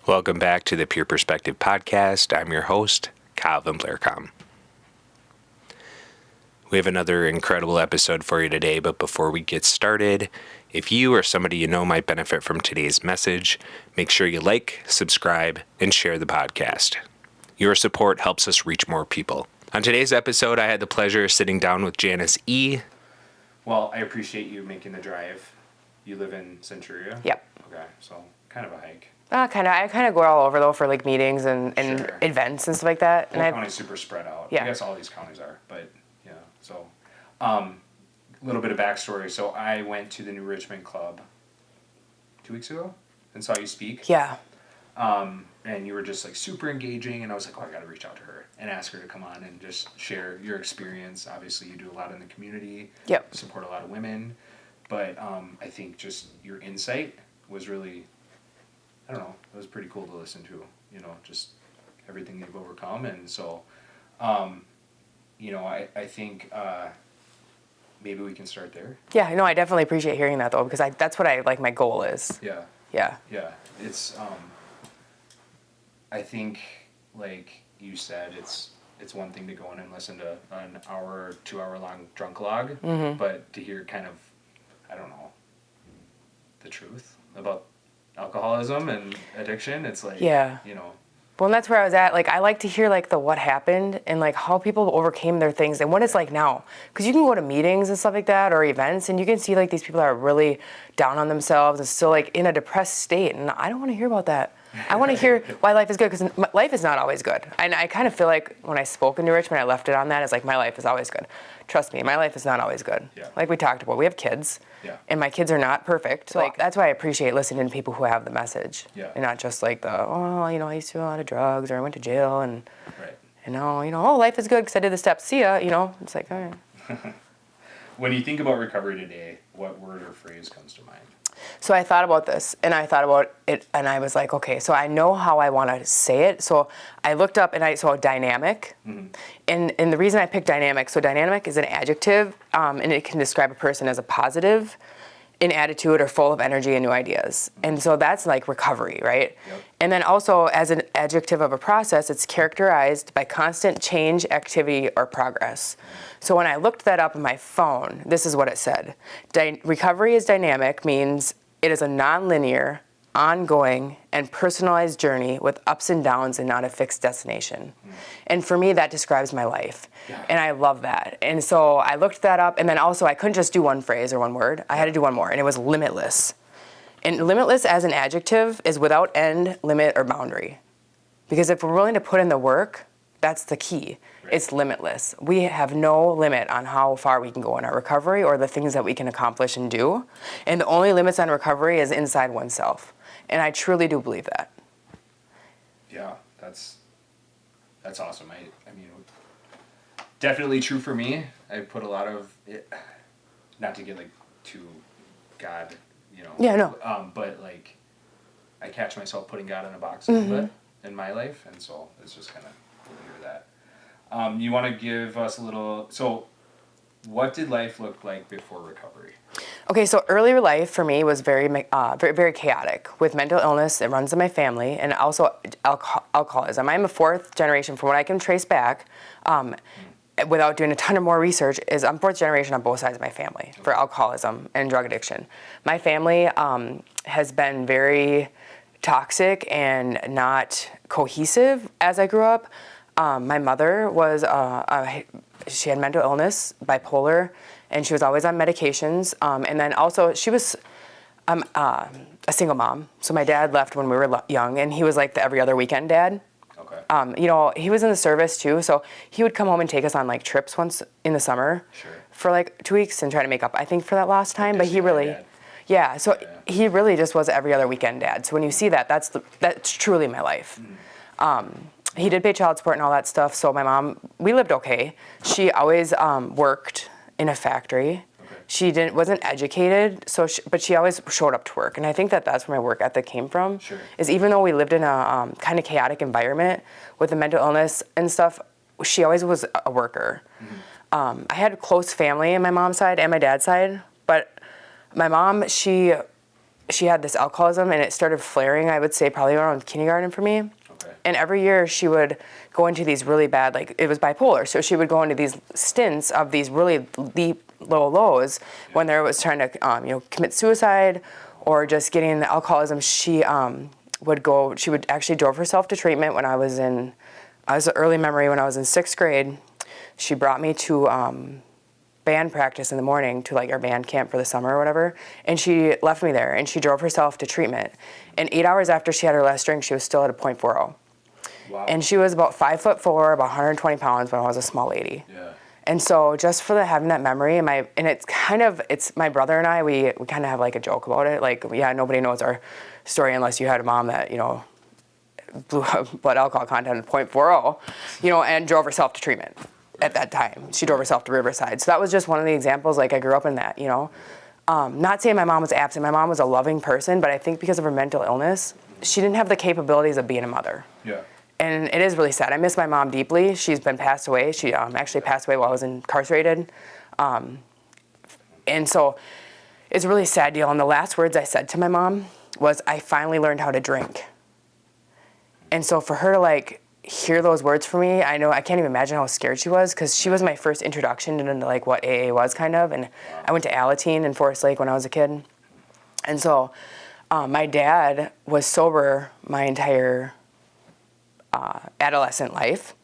Welcome back to the Pure Perspective Podcast. I'm your host, Calvin Blaircom. We have another incredible episode for you today, but before we get started, if you or somebody you know might benefit from today's message, make sure you like, subscribe, and share the podcast. Your support helps us reach more people. On today's episode, I had the pleasure of sitting down with Janis E. Well, I appreciate you making the drive. You live in Centuria? Yep. Okay, so kind of a hike. I kind of go all over though for like meetings and Sure. events and stuff like that. Whole And county's super spread out. Yeah. I guess all these counties are, but yeah. So, a little bit of backstory. So I went to the New Richmond Club 2 weeks ago and saw you speak. Yeah. And you were just like super engaging, and I was like, oh, I got to reach out to her and ask her to come on and just share your experience. Obviously, you do a lot in the community. Yep. Support a lot of women, but I think just your insight was really, I don't know, it was pretty cool to listen to. You know, just everything you've overcome, and so, I think maybe we can start there. Yeah. No, I definitely appreciate hearing that though, because that's what my goal is. Yeah. Yeah. Yeah, it's I think, like you said, it's one thing to go in and listen to an hour or 2 hour long drunk log, but to hear kind of, I don't know, the truth about alcoholism and addiction, it's like, Yeah. Well, and that's where I was at. Like, I like to hear like the what happened and like how people overcame their things and what it's like now. Because you can go to meetings and stuff like that or events and you can see like these people that are really down on themselves and still like in a depressed state. And I don't want to hear about that. I want to hear why life is good, because life is not always good. And I kind of feel like when I spoke in New Richmond, I left it on that as like my life is always good. Trust me, my life is not always good. Yeah. Like we talked about, we have kids. Yeah. And my kids are not perfect. So like that's why I appreciate listening to people who have the message. Yeah. And not just like I used to do a lot of drugs or I went to jail and Right. life is good because I did the steps. See ya. It's like, all right. When you think about recovery today, what word or phrase comes to mind? So I thought about this, and I thought about it, and I was like, okay, so I know how I want to say it. So I looked up, and I saw dynamic. And the reason I picked dynamic, so dynamic is an adjective, and it can describe a person as a positive in attitude or full of energy and new ideas. And so that's like recovery, right? Yep. And then also as an adjective of a process, it's characterized by constant change, activity, or progress. So when I looked that up on my phone, this is what it said. Recovery is dynamic means it is a nonlinear, ongoing, and personalized journey with ups and downs and not a fixed destination. And for me, that describes my life. Yeah. And I love that. And so I looked that up, and then also I couldn't just do one phrase or one word. I had to do one more, and it was limitless. And limitless as an adjective is without end, limit, or boundary. Because if we're willing to put in the work, that's the key. Right. It's limitless. We have no limit on how far we can go in our recovery or the things that we can accomplish and do. And the only limits on recovery is inside oneself. And I truly do believe that. Yeah, that's awesome. I mean, definitely true for me. I put a lot of it, not to get like too God, Yeah, no. but like I catch myself putting God in a box a little bit in my life, and so it's just kind of cool to hear that. You want to give us a little, so what did life look like before recovery? Okay, so earlier life for me was very, very chaotic with mental illness. It runs in my family, and also alcoholism. I'm a fourth generation, from what I can trace back, without doing a ton of more research, I'm fourth generation on both sides of my family for alcoholism and drug addiction. My family has been very toxic and not cohesive as I grew up. My mother was, she had mental illness, bipolar, and she was always on medications. And then also she was a single mom. So my dad left when we were young, and he was like the every other weekend dad. Okay. He was in the service too, so he would come home and take us on like trips once in the summer. Sure. For like 2 weeks and try to make up, I think, for that lost time. But he really, dad. yeah. So he really just was every other weekend dad. So when you see that, that's truly my life. He did pay child support and all that stuff. So my mom, we lived okay. She always worked in a factory. Okay. She wasn't educated, but she always showed up to work. And I think that's where my work ethic came from. Sure. Is even though we lived in a kind of chaotic environment with the mental illness and stuff, she always was a worker. I had a close family on my mom's side and my dad's side, but my mom, she she had this alcoholism, and it started flaring, I would say, probably around kindergarten for me. Okay. And every year she would go into these really bad, like it was bipolar, so she would go into these stints of these really deep low lows when there was trying to commit suicide or just getting the alcoholism. She would actually drove herself to treatment when I was an early memory when I was in 6th grade. She brought me to band practice in the morning, to like our band camp for the summer or whatever, and she left me there and she drove herself to treatment. And 8 hours after she had her last drink, she was still at a .40. Wow. And she was about 5'4", about 120 pounds when I was a small lady. Yeah. And so just for having that memory, and it's my brother and I, we kind of have like a joke about it. Like, yeah, nobody knows our story unless you had a mom that, blew blood alcohol content at .40, and drove herself to treatment at that time. She drove herself to Riverside. So that was just one of the examples. Like, I grew up in that, Not saying my mom was absent. My mom was a loving person, but I think because of her mental illness, she didn't have the capabilities of being a mother. Yeah. And it is really sad. I miss my mom deeply. She's been passed away. She actually passed away while I was incarcerated. And so it's a really sad deal. And the last words I said to my mom was, I finally learned how to drink. And so for her to hear those words from me, I can't even imagine how scared she was, because she was my first introduction into what AA was kind of. And I went to Alateen in Forest Lake when I was a kid. And so my dad was sober my entire adolescent life.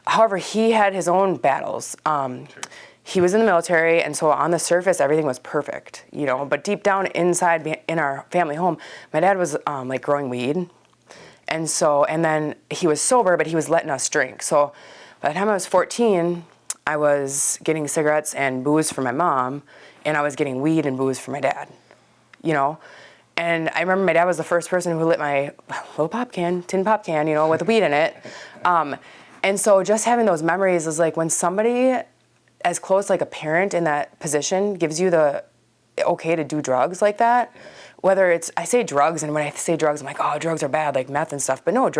However, he had his own battles. He was in the military, and so on the surface, everything was perfect, But deep down inside, in our family home, my dad was growing weed, and then he was sober, but he was letting us drink. So by the time I was 14, I was getting cigarettes and booze from my mom, and I was getting weed and booze from my dad, And I remember my dad was the first person who lit my little tin pop can, with weed in it. And so just having those memories is like when somebody as close, like a parent in that position, gives you the okay to do drugs like that, whether it's, I say drugs, and when I say drugs, I'm like, oh, drugs are bad, like meth and stuff. But no,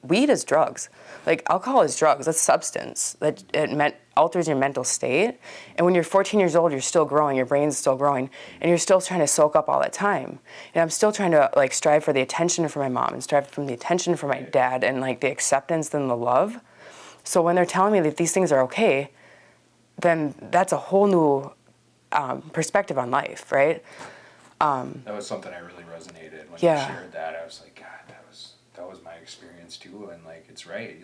weed is drugs. Like alcohol is drugs. That's substance. It alters your mental state. And when you're 14 years old, you're still growing. Your brain's still growing. And you're still trying to soak up all that time. And I'm still trying to strive for the attention from my mom and strive for the attention from my dad and the acceptance and the love. So when they're telling me that these things are okay, then that's a whole new perspective on life, right? That was something I really resonated when you shared that. I was like, God, that was my experience too, and it's right.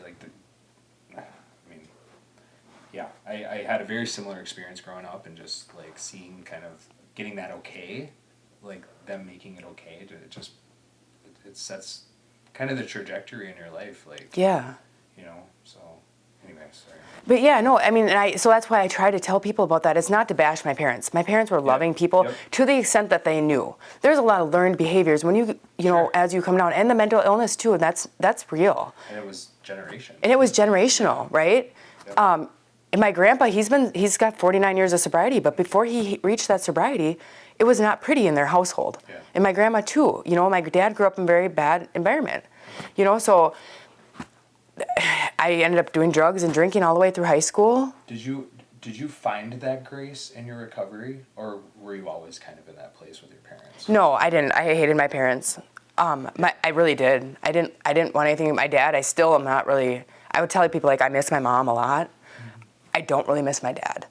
I had a very similar experience growing up, and just seeing kind of getting that okay, them making it okay it sets kind of the trajectory in your life, So, anyway, sorry. But yeah, no, I mean, so that's why I try to tell people about that. It's not to bash my parents. My parents were loving people to the extent that they knew. There's a lot of learned behaviors when you know, as you come down, and the mental illness too, and that's real. And it was generational. Right? Yep. And my grandpa, he's got 49 years of sobriety, but before he reached that sobriety, it was not pretty in their household. Yeah. And my grandma too. My dad grew up in a very bad environment. So I ended up doing drugs and drinking all the way through high school. Did you find that grace in your recovery, or were you always kind of in that place with your parents? No, I didn't. I hated my parents. I really did. I didn't want anything with my dad. I still am not really. I would tell people I miss my mom a lot. I don't really miss my dad,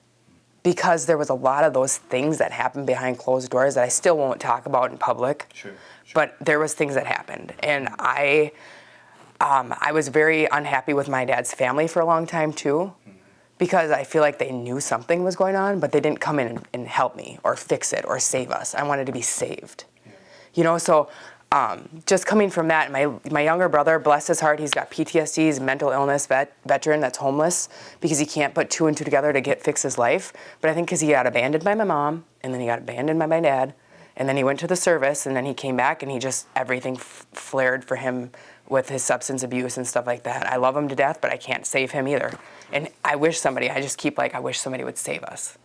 because there was a lot of those things that happened behind closed doors that I still won't talk about in public. Sure. But there was things that happened, and I was very unhappy with my dad's family for a long time too, because I feel like they knew something was going on, but they didn't come in and help me or fix it or save us. I wanted to be saved. Yeah. So just coming from that, my younger brother, bless his heart, he's got PTSD, he's a mental illness veteran that's homeless because he can't put two and two together to fix his life. But I think because he got abandoned by my mom, and then he got abandoned by my dad, and then he went to the service, and then he came back, and everything flared for him with his substance abuse and stuff like that. I love him to death, but I can't save him either. And I wish somebody would save us.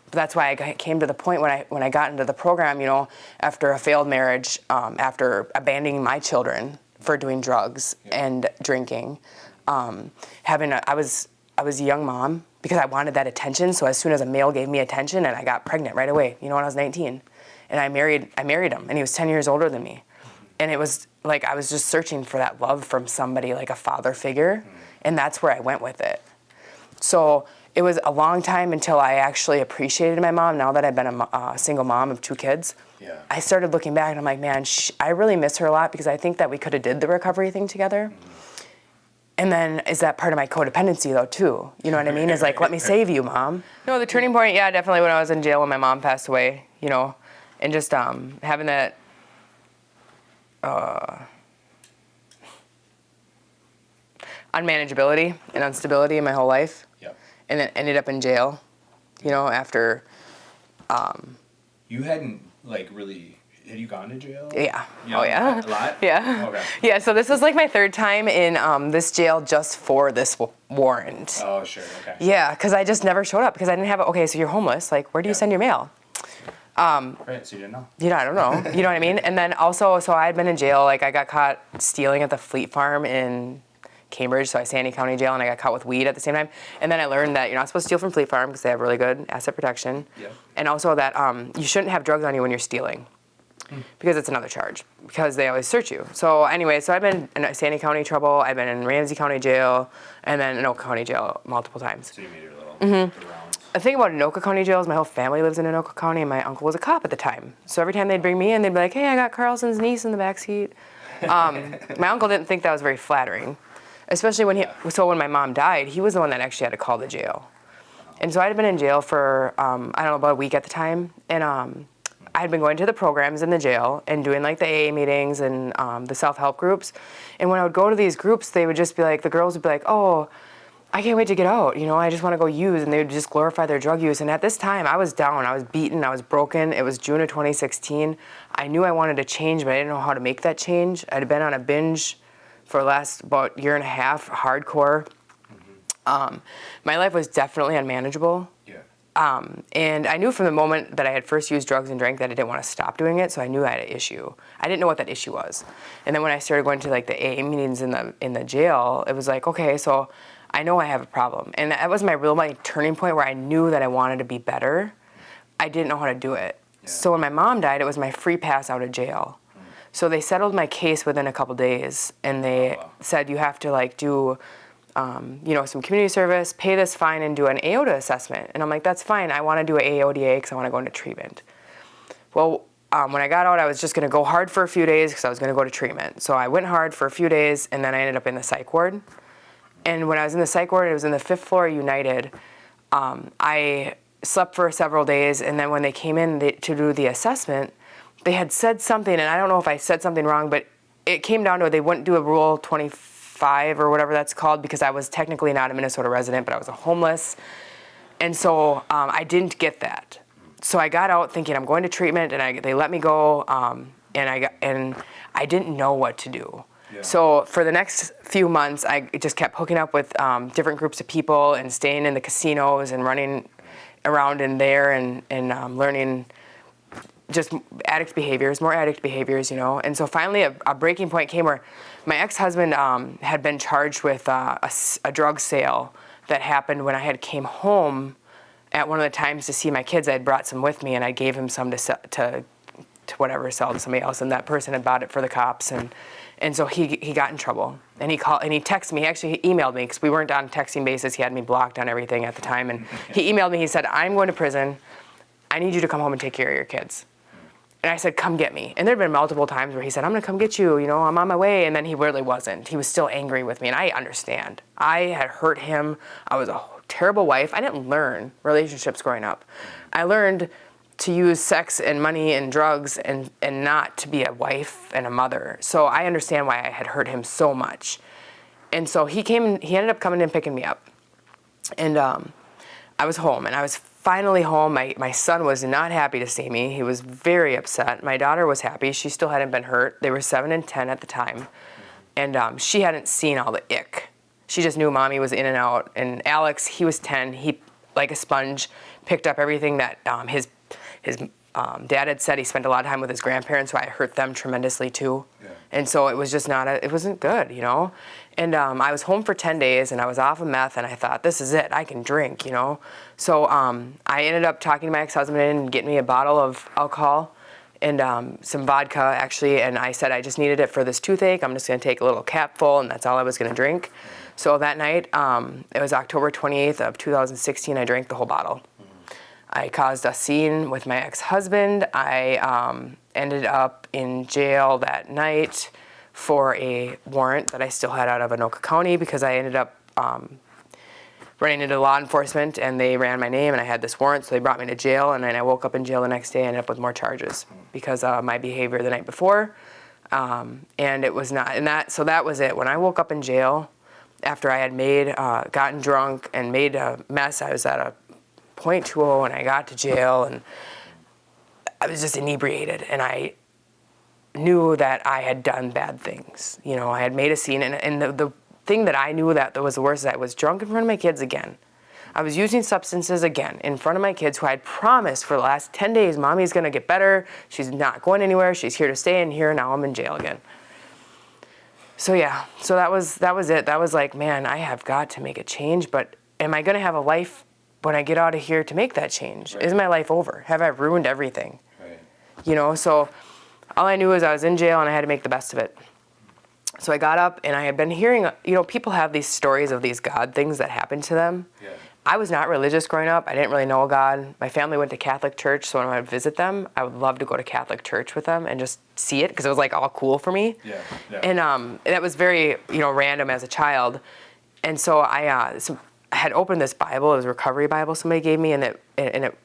But that's why I came to the point when I got into the program, after a failed marriage, after abandoning my children for doing drugs and drinking, I was a young mom because I wanted that attention. So as soon as a male gave me attention, and I got pregnant right away, when I was 19. And I married him, and he was 10 years older than me. And it was like I was just searching for that love from somebody, like a father figure, and that's where I went with it. So it was a long time until I actually appreciated my mom. Now that I've been a single mom of 2 kids, I started looking back and I'm like, man, I really miss her a lot because I think that we could have did the recovery thing together. And then is that part of my codependency though too? You know what I mean? Is like, let me save you, Mom. No, the turning point, yeah, definitely when I was in jail when my mom passed away, you know, and just having that unmanageability and instability in my whole life. Yep. And then ended up in jail, you know, after. You hadn't like really. Had you gone to jail? Yeah. Yeah. Oh yeah. A lot. Yeah. Okay. Yeah. So this was like my 3rd time in this jail just for this warrant. Oh sure. Okay. Yeah, because I just never showed up because I didn't have. Okay, so you're homeless. Like, where do you send your mail? Right. So you didn't know. You know, I don't know. You know what I mean? And then also, so I had been in jail. Like, I got caught stealing at the Fleet Farm in Cambridge, so I Sandy County Jail, and I got caught with weed at the same time. And then I learned that you're not supposed to steal from Fleet Farm because they have really good asset protection. Yeah. And also that you shouldn't have drugs on you when you're stealing because it's another charge because they always search you. So anyway, so I've been in Sandy County trouble. I've been in Ramsey County Jail and then in Anoka County Jail multiple times. So you made your little rounds. The thing about Anoka County Jail is my whole family lives in Anoka County, and my uncle was a cop at the time. So every time they'd bring me in, they'd be like, hey, I got Carlson's niece in the back seat. My uncle didn't think that was very flattering, especially when when my mom died, he was the one that actually had to call the jail. And so I had been in jail for, I don't know, about a week at the time, and I had been going to the programs in the jail and doing like the AA meetings and the self-help groups. And when I would go to these groups, they would just be like, the girls would be like, oh, I can't wait to get out, you know, I just want to go use, and they would just glorify their drug use. And at this time, I was down, I was beaten, I was broken. It was June of 2016. I knew I wanted to change, but I didn't know how to make that change. I'd been on a binge for the last about 1.5 years, hardcore. My life was definitely unmanageable. Yeah. And I knew from the moment that I had first used drugs and drank that I didn't want to stop doing it, so I knew I had an issue. I didn't know what that issue was. And then when I started going to like the AA meetings in the jail, it was like, okay, so I know I have a problem. And that was my turning point where I knew that I wanted to be better. I didn't know how to do it. Yeah. So when my mom died, it was my free pass out of jail. So they settled my case within a couple days, and they said you have to like do, you know, some community service, pay this fine, and do an AODA assessment. And I'm like, that's fine. I want to do an AODA because I want to go into treatment. Well, when I got out, I was just going to go hard for a few days because I was going to go to treatment. So I went hard for a few days, and then I ended up in the psych ward. And when I was in the psych ward, it was in the 5th floor United. I slept for several days, and then when they came in to do the assessment, they had said something, and I don't know if I said something wrong, but it came down to they wouldn't do a Rule 25 or whatever that's called because I was technically not a Minnesota resident, but I was a homeless. And so I didn't get that. So I got out thinking I'm going to treatment, and they let me go, and I didn't know what to do. Yeah. So for the next few months, I just kept hooking up with different groups of people and staying in the casinos and running around in there and learning just more addict behaviors, you know. And so finally a breaking point came where my ex-husband had been charged with a drug sale that happened when I had came home at one of the times to see my kids. I had brought some with me, and I gave him some to sell to somebody else, and that person had bought it for the cops, and so he got in trouble, and he texted me. He emailed me because we weren't on texting basis. He had me blocked on everything at the time, and he emailed me. He said, I'm going to prison. I need you to come home and take care of your kids. And I said, come get me. And there had been multiple times where he said, I'm going to come get you, you know, I'm on my way. And then he really wasn't. He was still angry with me, and I understand. I had hurt him. I was a terrible wife. I didn't learn relationships growing up. I learned to use sex and money and drugs and not to be a wife and a mother. So I understand why I had hurt him so much. And so he ended up coming and picking me up. And I was home, and I was finally home. My son was not happy to see me. He was very upset. My daughter was happy. She still hadn't been hurt. They were 7 and 10 at the time. And she hadn't seen all the ick. She just knew Mommy was in and out. And Alex, he was 10. He, like a sponge, picked up everything that his dad had said. He spent a lot of time with his grandparents, so I hurt them tremendously too. Yeah. And so it was just it wasn't good, you know. And I was home for 10 days, and I was off of meth, and I thought, this is it, I can drink, you know. So I ended up talking to my ex-husband and getting me a bottle of alcohol, some vodka, actually, and I said I just needed it for this toothache. I'm just going to take a little capful, and that's all I was going to drink. So that night, it was October 28th of 2016, I drank the whole bottle. I caused a scene with my ex-husband. I ended up in jail that night for a warrant that I still had out of Anoka County because I ended up running into law enforcement, and they ran my name, and I had this warrant, so they brought me to jail, and then I woke up in jail the next day and ended up with more charges because of my behavior the night before, and it was not, so that was it. When I woke up in jail, after I had gotten drunk and made a mess, I was at a .20, and I got to jail, and I was just inebriated, and I knew that I had done bad things. You know, I had made a scene, and the thing that I knew that was the worst is I was drunk in front of my kids again. I was using substances again in front of my kids who I had promised for the last 10 days, Mommy's gonna get better, she's not going anywhere, she's here to stay, and here now I'm in jail again. So yeah, so that was it. That was like, man, I have got to make a change, but am I gonna have a life when I get out of here to make that change? Right. Is my life over? Have I ruined everything? Right. You know, so all I knew is I was in jail and I had to make the best of it. So I got up, and I had been hearing, you know, people have these stories of these God things that happened to them. Yeah. I was not religious growing up. I didn't really know God. My family went to Catholic church, so when I would visit them, I would love to go to Catholic church with them and just see it because it was like all cool for me. Yeah. Yeah. And that was very, you know, random as a child. And so I had opened this Bible. It was a recovery Bible somebody gave me, and it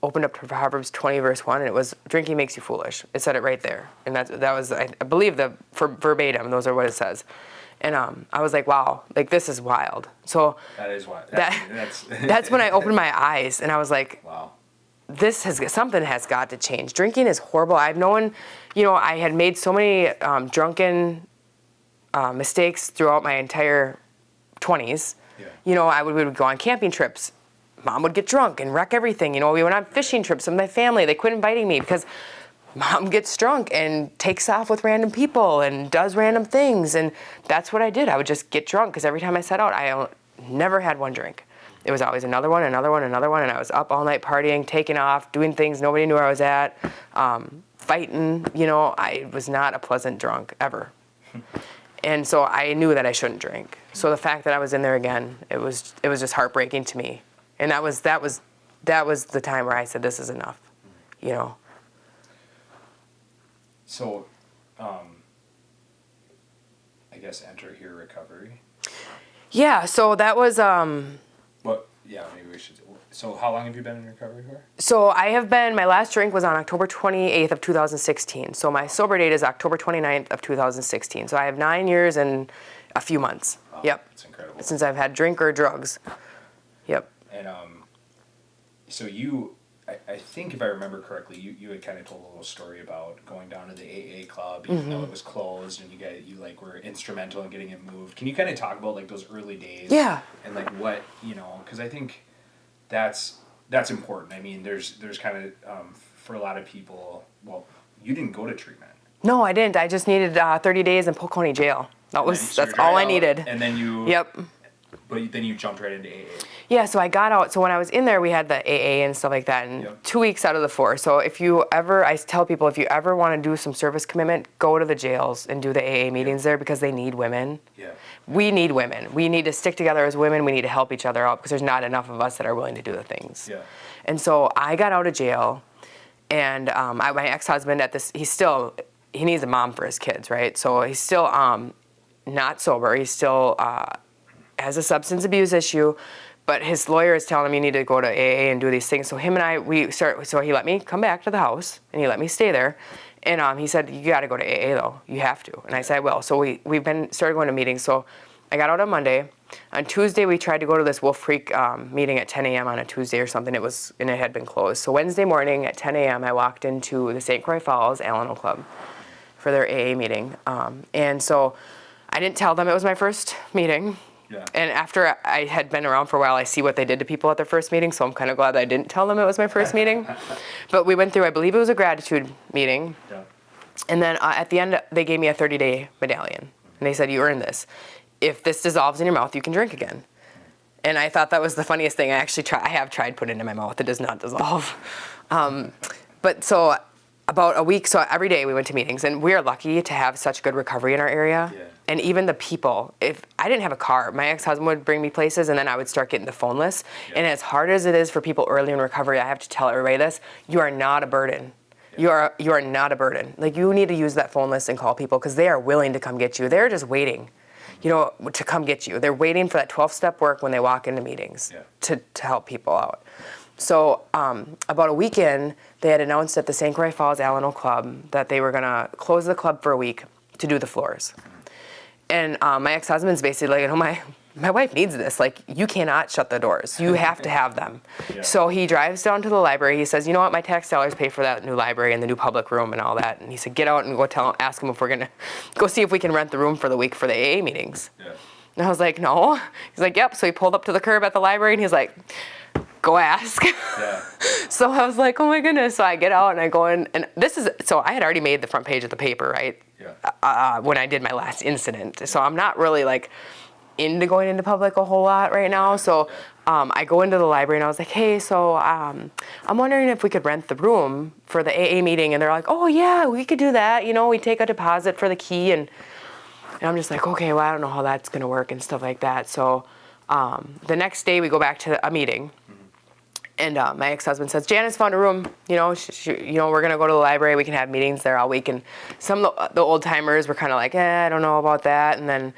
opened up to Proverbs 20, verse 1, and it was, drinking makes you foolish. It said it right there. And that was, I believe, verbatim, those are what it says. And I was like, wow, like, this is wild. So that is wild. That's when I opened my eyes, and I was like, wow, something has got to change. Drinking is horrible. I've known, you know, I had made so many drunken mistakes throughout my entire 20s. Yeah. You know, we would go on camping trips. Mom would get drunk and wreck everything. You know, we went on fishing trips with my family. They quit inviting me because Mom gets drunk and takes off with random people and does random things. And that's what I did. I would just get drunk because every time I set out, I never had one drink. It was always another one, another one, another one. And I was up all night partying, taking off, doing things nobody knew where I was at, fighting. You know, I was not a pleasant drunk ever. And so I knew that I shouldn't drink. So the fact that I was in there again, it was just heartbreaking to me. And that was the time where I said, this is enough, you know. So, I guess enter here recovery. Yeah, so that was, yeah, maybe we should. So how long have you been in recovery for? So my last drink was on October 28th of 2016. So my sober date is October 29th of 2016. So I have 9 years and a few months. Wow, yep. That's incredible. Since I've had drink or drugs. Yep. And so I think if I remember correctly, you had kind of told a little story about going down to the AA club, even though it was closed, and you like were instrumental in getting it moved. Can you kind of talk about like those early days? Yeah. And like what, you know, because I think that's important. I mean, there's kind of for a lot of people. Well, you didn't go to treatment. No, I didn't. I just needed 30 days in Polk County Jail. That's all I needed. And then you. Yep. But then you jumped right into AA. Yeah, so I got out. So when I was in there, we had the AA and stuff like that, and 2 weeks out of the 4. So I tell people, if you ever want to do some service commitment, go to the jails and do the AA meetings there because they need women. Yeah. We need women. We need to stick together as women. We need to help each other out because there's not enough of us that are willing to do the things. Yeah. And so I got out of jail, and my ex-husband he needs a mom for his kids, right? So he's still not sober. He's still has a substance abuse issue, but his lawyer is telling him you need to go to AA and do these things. So him and I, so he let me come back to the house and he let me stay there. And he said, you got to go to AA though. You have to. And I said, I will. So we've started going to meetings. So I got out on Monday. On Tuesday, we tried to go to this Wolf Creek meeting at 10 a.m. on a Tuesday or something. It had been closed. So Wednesday morning at 10 a.m., I walked into the St. Croix Falls Alano Club for their AA meeting. And so I didn't tell them it was my first meeting. Yeah. And after I had been around for a while, I see what they did to people at their first meeting, so I'm kind of glad that I didn't tell them it was my first meeting. But we went through, I believe it was a gratitude meeting. Yeah. And then at the end, they gave me a 30-day medallion. And they said, you earned this. If this dissolves in your mouth, you can drink again. And I thought that was the funniest thing. I have tried putting it in my mouth. It does not dissolve. But so about a week, so every day we went to meetings, and we are lucky to have such good recovery in our area. Yeah. And even the people, if I didn't have a car, my ex-husband would bring me places, and then I would start getting the phone list. Yeah. And as hard as it is for people early in recovery, I have to tell everybody this: you are not a burden. Yeah. You are not a burden. Like, you need to use that phone list and call people, because they are willing to come get you. They're just waiting, to come get you. They're waiting for that 12-step work when they walk into meetings to help people out. So about a week in, they had announced at the St. Croix Falls Alano Club that they were going to close the club for a week to do the floors. And my ex-husband's basically like, my wife needs this. Like, you cannot shut the doors. You have to have them. Yeah. So he drives down to the library. He says, you know what, my tax dollars pay for that new library and the new public room and all that. And he said, get out and go ask him if we're going to go see if we can rent the room for the week for the AA meetings. Yeah. And I was like, no. He's like, yep. So he pulled up to the curb at the library, and he's like, go ask. Yeah. So I was like, oh my goodness. So I get out and I go in, and so I had already made the front page of the paper, right? Yeah. When I did my last incident. So I'm not really like into going into public a whole lot right now. So I go into the library, and I was like, hey, so I'm wondering if we could rent the room for the AA meeting. And they're like, oh yeah, we could do that. We take a deposit for the key. And I'm just like, okay, well, I don't know how that's going to work and stuff like that. So the next day we go back to a meeting. And my ex-husband says, Janice found a room. We're going to go to the library. We can have meetings there all week. And some of the old timers were kind of like, I don't know about that. And then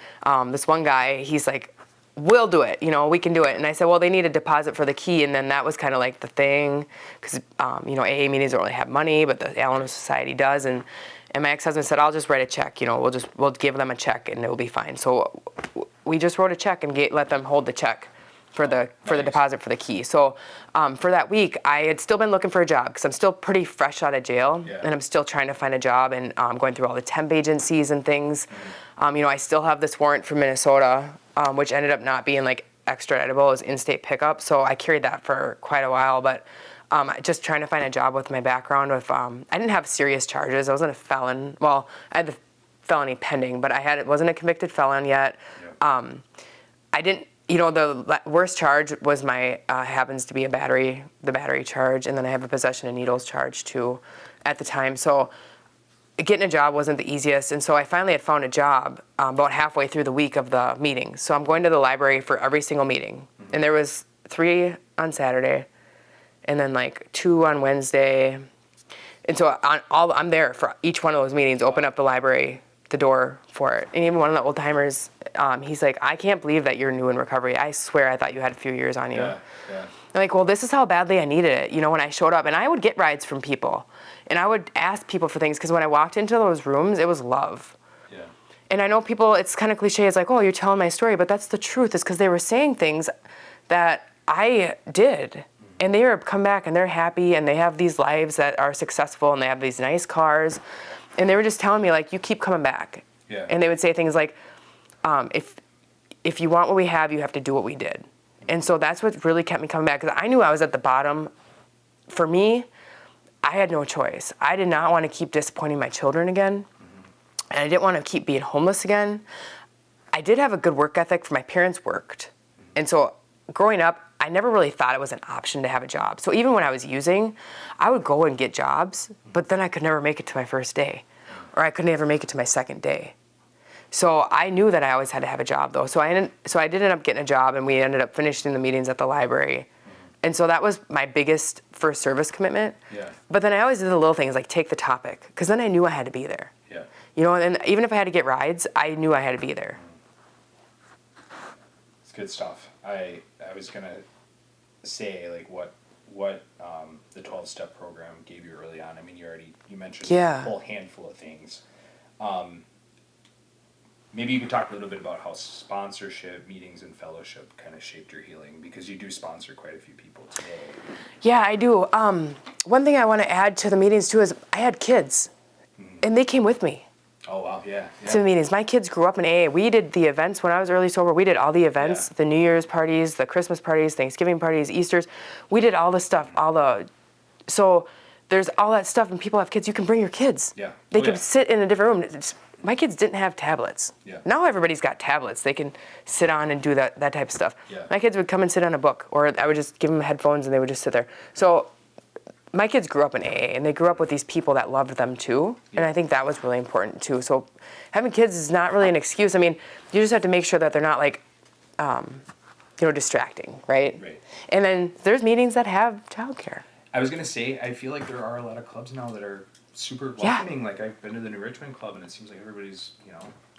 this one guy, he's like, we'll do it. We can do it. And I said, well, they need a deposit for the key. And then that was kind of like the thing, because AA meetings don't really have money, but the Alano Society does. And my ex-husband said, I'll just write a check. We'll give them a check and it'll be fine. So we just wrote a check and let them hold the check for the deposit for the key. So for that week, I had still been looking for a job, because I'm still pretty fresh out of jail, and I'm still trying to find a job, and going through all the temp agencies and things. I still have this warrant from Minnesota, which ended up not being like extraditable. It was in-state pickup, so I carried that for quite a while. But just trying to find a job with my background. I didn't have serious charges. I wasn't a felon. Well, I had the felony pending, but it wasn't a convicted felon yet. I didn't. The worst charge was happens to be the battery charge, and then I have a possession of needles charge too at the time. So getting a job wasn't the easiest, and so I finally had found a job about halfway through the week of the meeting. So I'm going to the library for every single meeting, and there was 3 on Saturday, and then like 2 on Wednesday, and so I'm there for each one of those meetings. Open up the library, the door for it. And even one of the old timers, he's like, I can't believe that you're new in recovery. I swear I thought you had a few years on you. Yeah. I'm like, well, this is how badly I needed it. When I showed up, and I would get rides from people, and I would ask people for things, because when I walked into those rooms, it was love. Yeah. And I know people, it's kind of cliche. It's like, oh, you're telling my story, but that's the truth. It's because they were saying things that I did. And they come back and they're happy, and they have these lives that are successful, and they have these nice cars. And they were just telling me, like, you keep coming back. Yeah. And they would say things like, if you want what we have, you have to do what we did. And so that's what really kept me coming back, because I knew I was at the bottom. For me, I had no choice. I did not want to keep disappointing my children again. And I didn't want to keep being homeless again. I did have a good work ethic, for my parents worked. And so growing up, I never really thought it was an option to have a job. So even when I was using, I would go and get jobs, but then I could never make it to my first day, or I could never make it to my second day. So I knew that I always had to have a job, though. So I did end up getting a job, and we ended up finishing the meetings at the library. And so that was my biggest first service commitment. Yeah. But then I always did the little things, like take the topic, because then I knew I had to be there. Yeah. And even if I had to get rides, I knew I had to be there. It's good stuff. I was gonna say, like, what the 12-step program gave you early on. I mean, you mentioned a whole handful of things. Maybe you could talk a little bit about how sponsorship, meetings, and fellowship kind of shaped your healing, because you do sponsor quite a few people today. Yeah, I do. One thing I want to add to the meetings too is I had kids, and they came with me. Oh, wow, yeah. To the meetings. My kids grew up in AA. We did the events when I was early sober. We did all the events, the New Year's parties, the Christmas parties, Thanksgiving parties, Easters. We did all the stuff, so there's all that stuff, and people have kids. You can bring your kids. Yeah. They could sit in a different room. My kids didn't have tablets. Yeah. Now everybody's got tablets. They can sit on and do that type of stuff. Yeah. My kids would come and sit on a book, or I would just give them headphones and they would just sit there. So my kids grew up in AA, and they grew up with these people that loved them too, and I think that was really important too. So having kids is not really an excuse. I mean, you just have to make sure that they're not like, distracting, right? Right. And then there's meetings that have childcare. I was gonna say, I feel like there are a lot of clubs now that are super Yeah. welcoming. Like I've been to the New Richmond Club, and it seems like everybody's,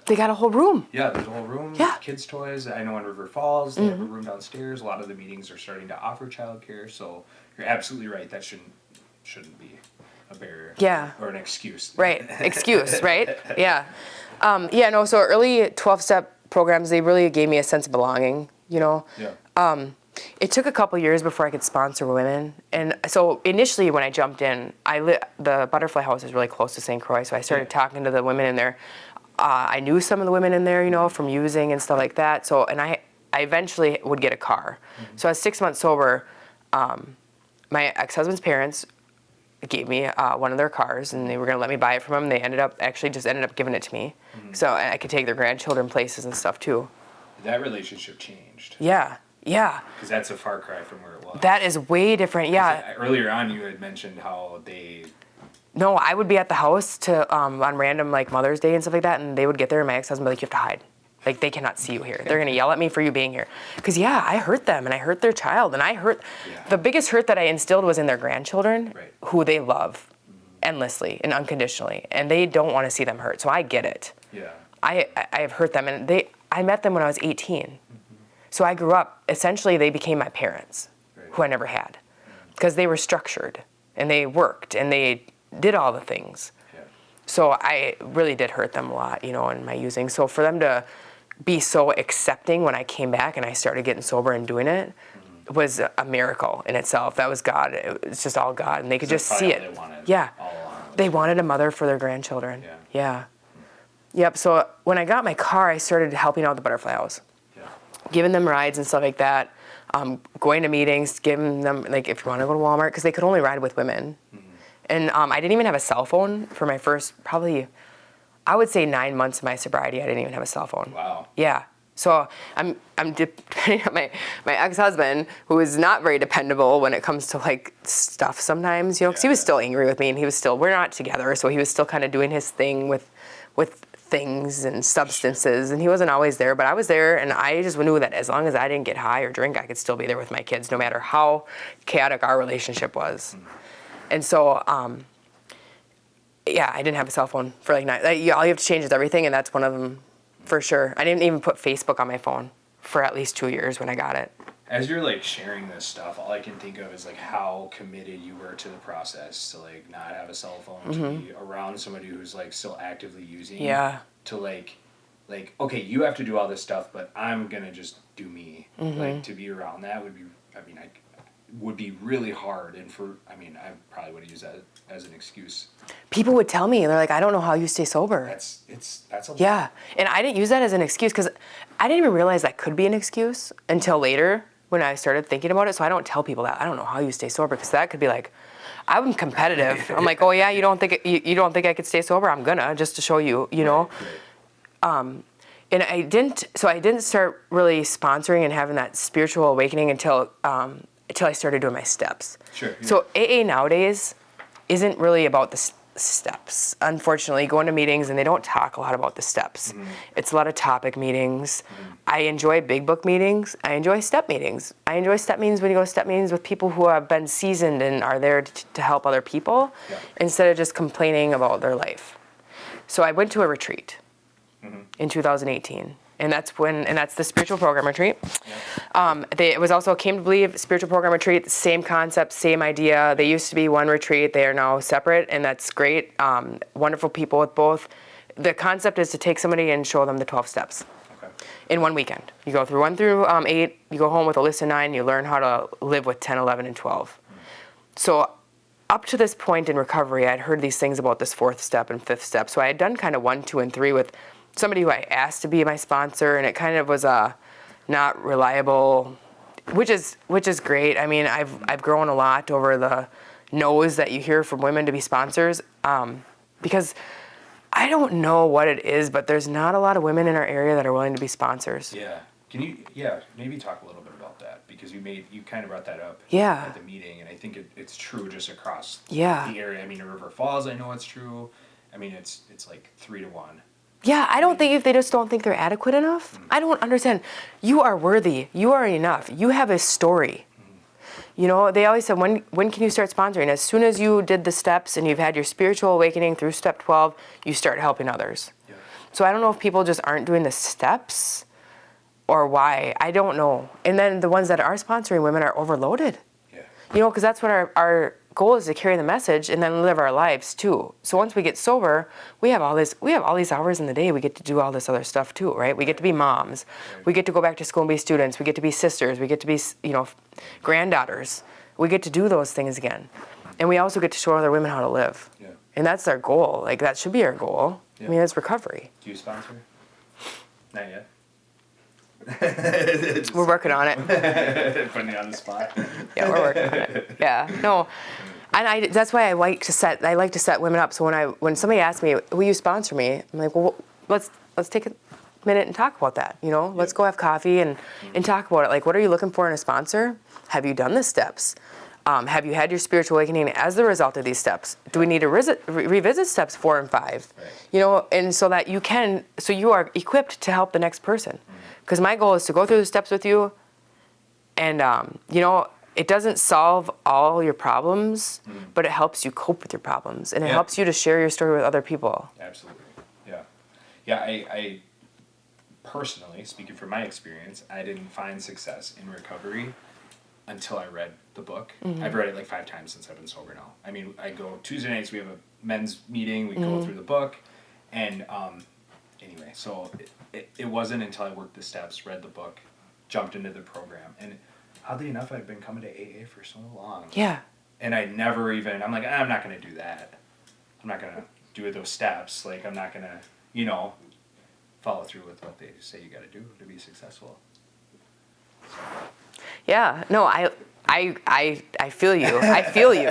They got a whole room. yeah, there's a whole room, Yeah. kids' toys. I know in River Falls, they have a room downstairs. A lot of the meetings are starting to offer childcare, so you're absolutely right. That shouldn't be a barrier. Yeah. Or an excuse. Right. Excuse, right? Yeah. So early 12-step programs, they really gave me a sense of belonging, Yeah. It took a couple years before I could sponsor women. And so initially when I jumped in, the Butterfly House is really close to St. Croix, so I started talking to the women in there. I knew some of the women in there, from using and stuff like that. So, and I eventually would get a car. So I was 6 months sober. My ex-husband's parents gave me one of their cars, and they were going to let me buy it from them. They ended up giving it to me. So I could take their grandchildren places and stuff too. That relationship changed. Yeah. Because that's a far cry from where it was. That is way different. Yeah. Earlier on, you had mentioned how they. No, I would be at the house on random like Mother's Day and stuff like that, and they would get there, and my ex-husband would be like, "You have to hide. Like they cannot see you here. They're gonna yell at me for you being here." Because I hurt them, and I hurt their child, and the biggest hurt that I instilled was in their grandchildren, Right. who they love endlessly and unconditionally, and they don't want to see them hurt. So I get it. Yeah. I have hurt them, and I met them when I was 18. So I grew up, essentially they became my parents, Right. who I never had, because they were structured, and they worked, and they did all the things. Yeah. So I really did hurt them a lot, in my using. So for them to be so accepting when I came back and I started getting sober and doing it was a miracle in itself. That was God. It was just all God, and they could just see it. They wanted Yeah. all along. They wanted a mother for their grandchildren. Yeah. Yeah. Yep. So when I got my car, I started helping out the Butterfly House, Yeah. giving them rides and stuff like that, going to meetings, giving them, like, if you want to go to Walmart, because they could only ride with women. And I didn't even have a cell phone for my first, probably, I would say 9 months of my sobriety. I didn't even have a cell phone. Wow. Yeah. So I'm depending on my ex-husband, who is not very dependable when it comes to like stuff sometimes, because he was still angry with me, and we're not together, so he was still kind of doing his thing with things and substances, and he wasn't always there, but I was there, and I just knew that as long as I didn't get high or drink, I could still be there with my kids, no matter how chaotic our relationship was. And so, I didn't have a cell phone for like 9. All you have to change is everything, and that's one of them for sure. I didn't even put Facebook on my phone for at least 2 years when I got it. As you're like sharing this stuff, all I can think of is like how committed you were to the process to like not have a cell phone, to be around somebody who's like still actively using. Yeah. To like, okay, you have to do all this stuff, but I'm gonna just do me. Like to be around that would be, would be really hard, and I probably would have used that as an excuse. People would tell me, they're like, "I don't know how you stay sober." That's a lot. Yeah, and I didn't use that as an excuse because I didn't even realize that could be an excuse until later when I started thinking about it. So I don't tell people that I don't know how you stay sober, because that could be like, I'm competitive. I'm like, "Oh yeah, you don't think I could stay sober? I'm gonna, just to show you, know." Right. And I didn't start really sponsoring and having that spiritual awakening until I started doing my steps. Sure. Yeah. So AA nowadays isn't really about the steps. Unfortunately, going to meetings and they don't talk a lot about the steps. It's a lot of topic meetings. I enjoy big book meetings. I enjoy step meetings. I enjoy step meetings when you go to step meetings with people who have been seasoned and are there to help other people instead of just complaining about their life. So I went to a retreat in 2018. And that's the spiritual program retreat. It was also Came to Believe spiritual program retreat, same concept, same idea. They used to be one retreat. They are now separate, and that's great. Wonderful people with both. The concept is to take somebody and show them the 12 steps in one weekend. You go through 1 through 8, you go home with a list of 9, you learn how to live with 10, 11, and 12. So up to this point in recovery, I'd heard these things about this 4th step and 5th step. So I had done kind of 1, 2, and 3 with somebody who I asked to be my sponsor, and it kind of was not reliable, which is great. I mean, I've grown a lot over the no's that you hear from women to be sponsors, because I don't know what it is, but there's not a lot of women in our area that are willing to be sponsors. Yeah. Can you maybe talk a little bit about that? because you kind of brought that up Yeah. at the meeting, and I think it's true just across Yeah. the area. I mean, in River Falls, I know it's true. I mean, it's like 3-1. Yeah, I don't think if they just don't think they're adequate enough. I don't understand. You are worthy. You are enough. You have a story. You know, they always said, when can you start sponsoring? As soon as you did the steps and you've had your spiritual awakening through step 12, you start helping others. Yeah. So I don't know if people just aren't doing the steps or why. I don't know. And then the ones that are sponsoring women are overloaded. Yeah. You know, because that's what our goal is, to carry the message and then live our lives too. So once we get sober, we have all these hours in the day. We get to do all this other stuff too, right? We get to be moms. Right. We get to go back to school and be students. We get to be sisters. We get to be, granddaughters. We get to do those things again. And we also get to show other women how to live. Yeah. And that's our goal. Like, that should be our goal. Yeah. I mean, it's recovery. Do you sponsor? Not yet. We're working on it. Putting you on the spot. Yeah, we're working on it. Yeah, no, and that's why I like to set women up. So when somebody asks me, "Will you sponsor me?" I'm like, "Well, let's take a minute and talk about that. Let's go have coffee and talk about it. Like, what are you looking for in a sponsor? Have you done the steps? Have you had your spiritual awakening as the result of these steps? Do we need to revisit steps 4 and 5? Right. And so that you are equipped to help the next person. Because my goal is to go through the steps with you, and it doesn't solve all your problems, but it helps you cope with your problems, and it helps you to share your story with other people. Absolutely. Yeah. Yeah, I personally, speaking from my experience, I didn't find success in recovery until I read the book. I've read it like 5 times since I've been sober now. I mean, I go Tuesday nights, we have a men's meeting, we go through the book, and anyway, so it wasn't until I worked the steps, read the book, jumped into the program, and oddly enough, I'd been coming to AA for so long. Yeah. And I never even, I'm like, I'm not going to do that. I'm not going to do those steps. Like, I'm not going to, follow through with what they say you got to do to be successful. Yeah. No, I feel you. I feel you.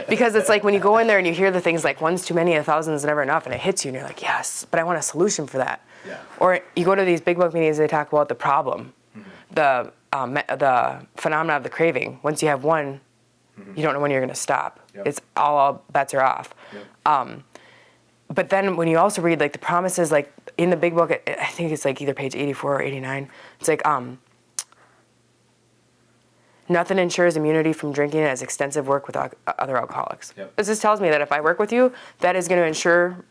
Because it's like when you go in there and you hear the things like one's too many, 1,000 is never enough, and it hits you, and you're like, yes, but I want a solution for that. Yeah. Or you go to these big book meetings, they talk about the problem, the phenomena of the craving. Once you have one, you don't know when you're going to stop. Yep. It's all bets are off. Yep. But then when you also read like the promises, like in the big book, I think it's like either page 84 or 89. It's like nothing ensures immunity from drinking as extensive work with other alcoholics. Yep. This just tells me that if I work with you, that is going to ensure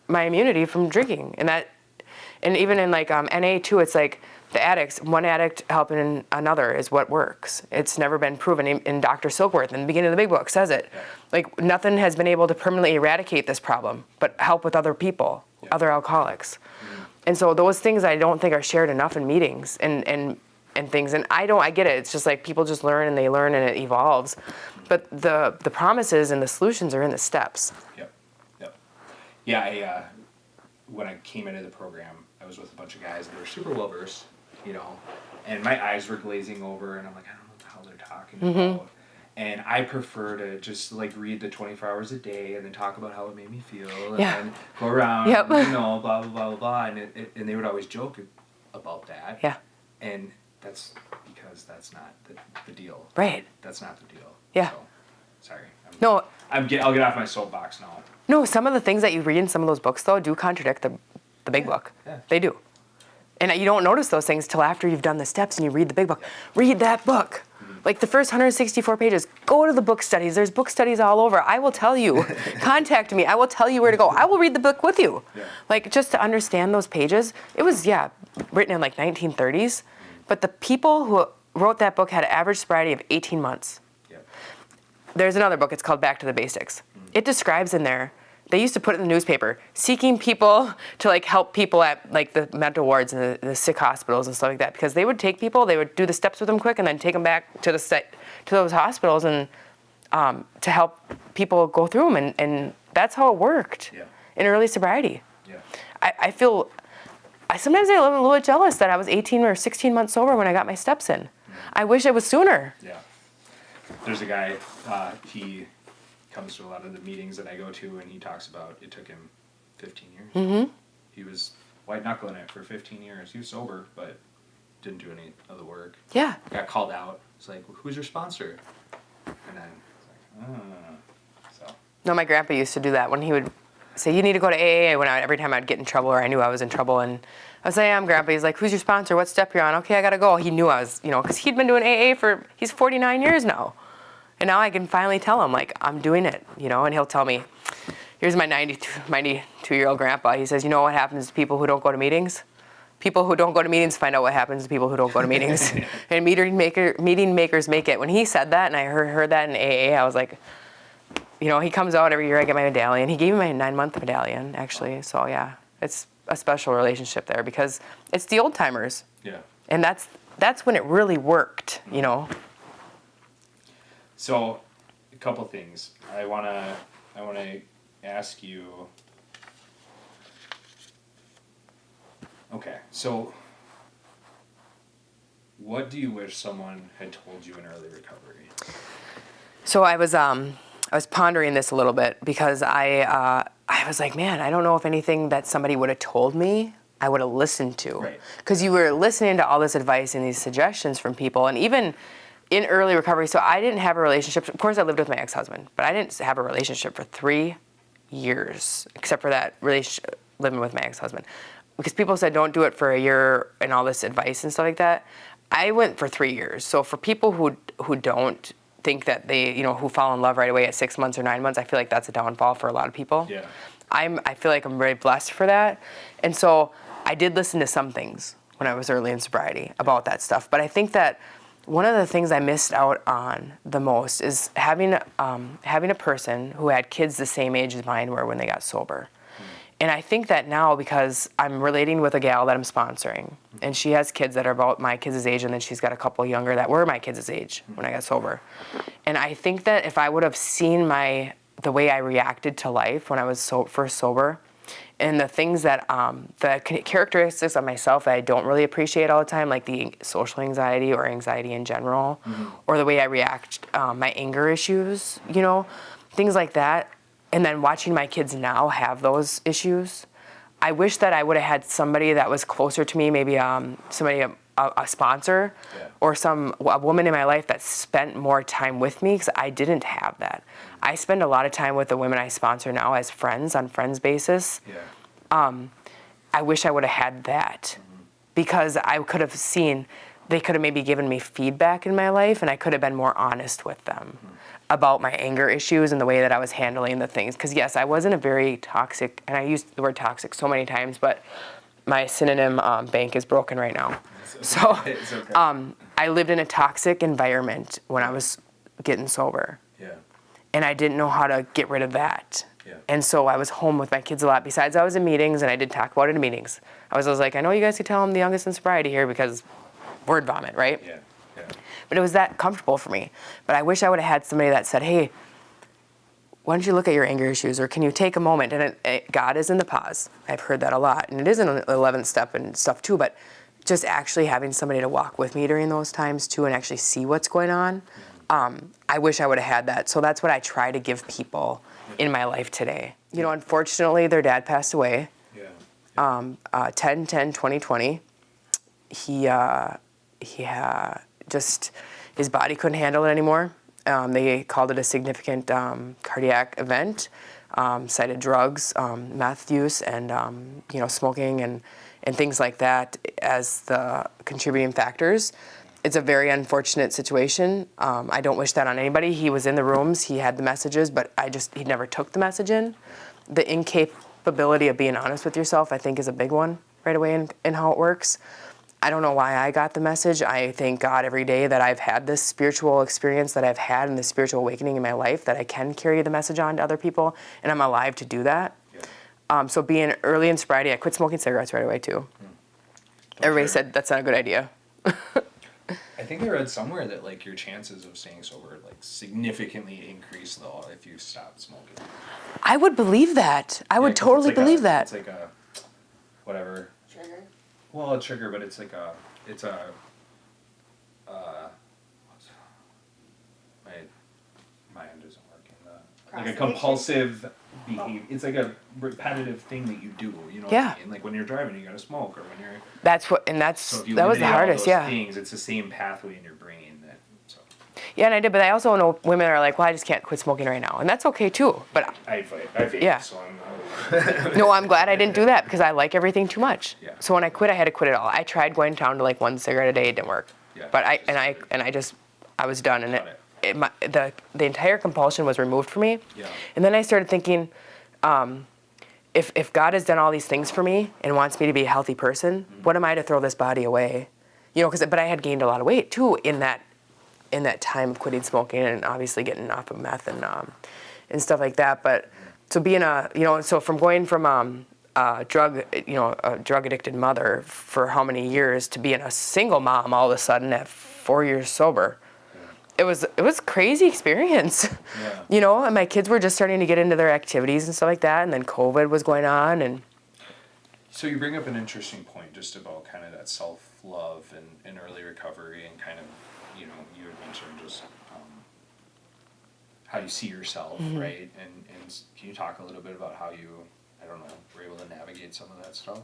my immunity from drinking. And even in like NA too, it's like the addicts, one addict helping another is what works. It's never been proven. In Dr. Silkworth, in the beginning of the big book, says it. Yeah. Like, nothing has been able to permanently eradicate this problem, but help with other people, other alcoholics. And so those things I don't think are shared enough in meetings and things. And I get it. It's just like people just learn and they learn and it evolves. But the promises and the solutions are in the steps. Yep. Yeah, when I came into the program, I was with a bunch of guys that were super well versed, and my eyes were glazing over, and I'm like, I don't know what the hell they're talking about. And I prefer to just like read the 24 hours a day and then talk about how it made me feel, and then go around, Yep. blah blah blah blah blah, and they would always joke about that. Yeah. And that's because that's not the deal. Right. That's not the deal. Yeah. So, sorry. No. I'll get off my soapbox now. No, some of the things that you read in some of those books, though, do contradict the big book. Yeah. They do. And you don't notice those things till after you've done the steps and you read the big book. Read that book. Like the first 164 pages, go to the book studies. There's book studies all over. I will tell you. Contact me. I will tell you where to go. I will read the book with you. Yeah. Like, just to understand those pages. It was, written in like 1930s. But the people who wrote that book had an average sobriety of 18 months. Yeah. There's another book. It's called Back to the Basics. It describes in there, they used to put it in the newspaper, seeking people to like help people at like the mental wards and the sick hospitals and stuff like that, because they would take people, they would do the steps with them quick, and then take them back to those hospitals and to help people go through them, and that's how it worked in early sobriety. Yeah. I feel sometimes I'm a little bit jealous that I was 18 or 16 months sober when I got my steps in. I wish it was sooner. Yeah. There's a guy, he comes to a lot of the meetings that I go to, and he talks about it took him 15 years. Mm-hmm. He was white-knuckling it for 15 years. He was sober, but didn't do any of the work. Yeah. Got called out It's like, who's your sponsor? And then it's like, so. No, my grandpa used to do that when he would say, you need to go to AA, every time I'd get in trouble or I knew I was in trouble. And I was like, I'm Grandpa. He's like, who's your sponsor? What step you're on? Okay, I got to go. He knew I was, because he'd been doing AA he's 49 years now. And now I can finally tell him, like, I'm doing it, and he'll tell me, here's my 92-year-old grandpa. He says, you know what happens to people who don't go to meetings? People who don't go to meetings find out what happens to people who don't go to meetings. And meeting makers make it. When he said that and I heard that in AA, I was like, he comes out every year, I get my medallion. He gave me my 9-month medallion, actually. So, yeah, it's a special relationship there because it's the old timers. Yeah. And that's when it really worked, So, a couple things. I wanna ask you. Okay, so what do you wish someone had told you in early recovery? So I was pondering this a little bit because I was like, man, I don't know if anything that somebody would have told me I would have listened to. Right. Because you were listening to all this advice and these suggestions from people, and even in early recovery, so I didn't have a relationship. Of course, I lived with my ex-husband, but I didn't have a relationship for 3 years, except for that relationship, living with my ex-husband. Because people said don't do it for a year and all this advice and stuff like that. I went for 3 years. So for people who don't think that they, who fall in love right away at 6 months or 9 months, I feel like that's a downfall for a lot of people. Yeah. I feel like I'm very blessed for that. And so I did listen to some things when I was early in sobriety about that stuff. But I think that one of the things I missed out on the most is having a person who had kids the same age as mine were when they got sober. And I think that now, because I'm relating with a gal that I'm sponsoring, and she has kids that are about my kids' age, and then she's got a couple younger that were my kids' age when I got sober. And I think that if I would have seen the way I reacted to life when I was first sober, and the things that, the characteristics of myself that I don't really appreciate all the time, like the social anxiety or anxiety in general, or the way I react, my anger issues, things like that. And then watching my kids now have those issues, I wish that I would have had somebody that was closer to me, maybe somebody, a sponsor, or a woman in my life that spent more time with me, because I didn't have that. I spend a lot of time with the women I sponsor now as friends, on friends basis. I wish I would have had that, because I could have seen, they could have maybe given me feedback in my life, and I could have been more honest with them about my anger issues and the way that I was handling the things. Because yes, I wasn't a very toxic, and I used the word toxic so many times, but my synonym bank is broken right now. So It's okay. I lived in a toxic environment when I was getting sober. Yeah. And I didn't know how to get rid of that. Yeah. And so I was home with my kids a lot. Besides, I was in meetings, and I did talk about it in meetings. I was like, I know you guys could tell I'm the youngest in sobriety here because word vomit, right? Yeah. Yeah. But it was that comfortable for me. But I wish I would have had somebody that said, hey, why don't you look at your anger issues, or can you take a moment? And God is in the pause. I've heard that a lot. And it is an 11th step and stuff too, but just actually having somebody to walk with me during those times too and actually see what's going on. I wish I would have had that. So that's what I try to give people in my life today. Unfortunately, their dad passed away. Yeah. 10/10/2020. He just, his body couldn't handle it anymore. They called it a significant cardiac event, cited drugs, meth use, and smoking and things like that as the contributing factors. It's a very unfortunate situation. I don't wish that on anybody. He was in the rooms, he had the messages, but he never took the message in. The incapability of being honest with yourself, I think, is a big one right away in how it works. I don't know why I got the message. I thank God every day that I've had this spiritual experience that I've had and this spiritual awakening in my life, that I can carry the message on to other people, and I'm alive to do that. Yeah. So being early in sobriety, I quit smoking cigarettes right away too. Everybody said that's not a good idea. I think I read somewhere that your chances of staying sober significantly increase though if you stop smoking. I would believe that. I would totally believe that. It's like a whatever. Trigger? Well, a trigger, but it's my mind isn't working. A compulsive behavior. It's like a repetitive thing that you do. You know what I mean? Like when you're driving, you gotta smoke, or when you're. That's what, and that's So if you that was the eliminate all hardest. those Yeah. things, it's the same pathway in your brain Yeah, and I did, but I also know women that are like, well, I just can't quit smoking right now, and that's okay too. But I vape, Yeah. so I'm no, I'm glad I didn't do that because I like everything too much. Yeah. So when I quit, I had to quit it all. I tried going down to like 1 cigarette a day, it didn't work. Yeah, But just I was done, and Got the entire compulsion was removed from me. Yeah. And then I started thinking, if God has done all these things for me and wants me to be a healthy person, what am I to throw this body away? But I had gained a lot of weight too in that time of quitting smoking and obviously getting off of meth and stuff like that. But so being so from going from a drug addicted mother for how many years to being a single mom all of a sudden at 4 years sober, it was a crazy experience. Yeah. And my kids were just starting to get into their activities and stuff like that, and then COVID was going on, and So you bring up an interesting point just about kind of that self-love and early recovery and kind of, you had mentioned just how you see yourself, right? And can you talk a little bit about how you, I don't know, were able to navigate some of that stuff?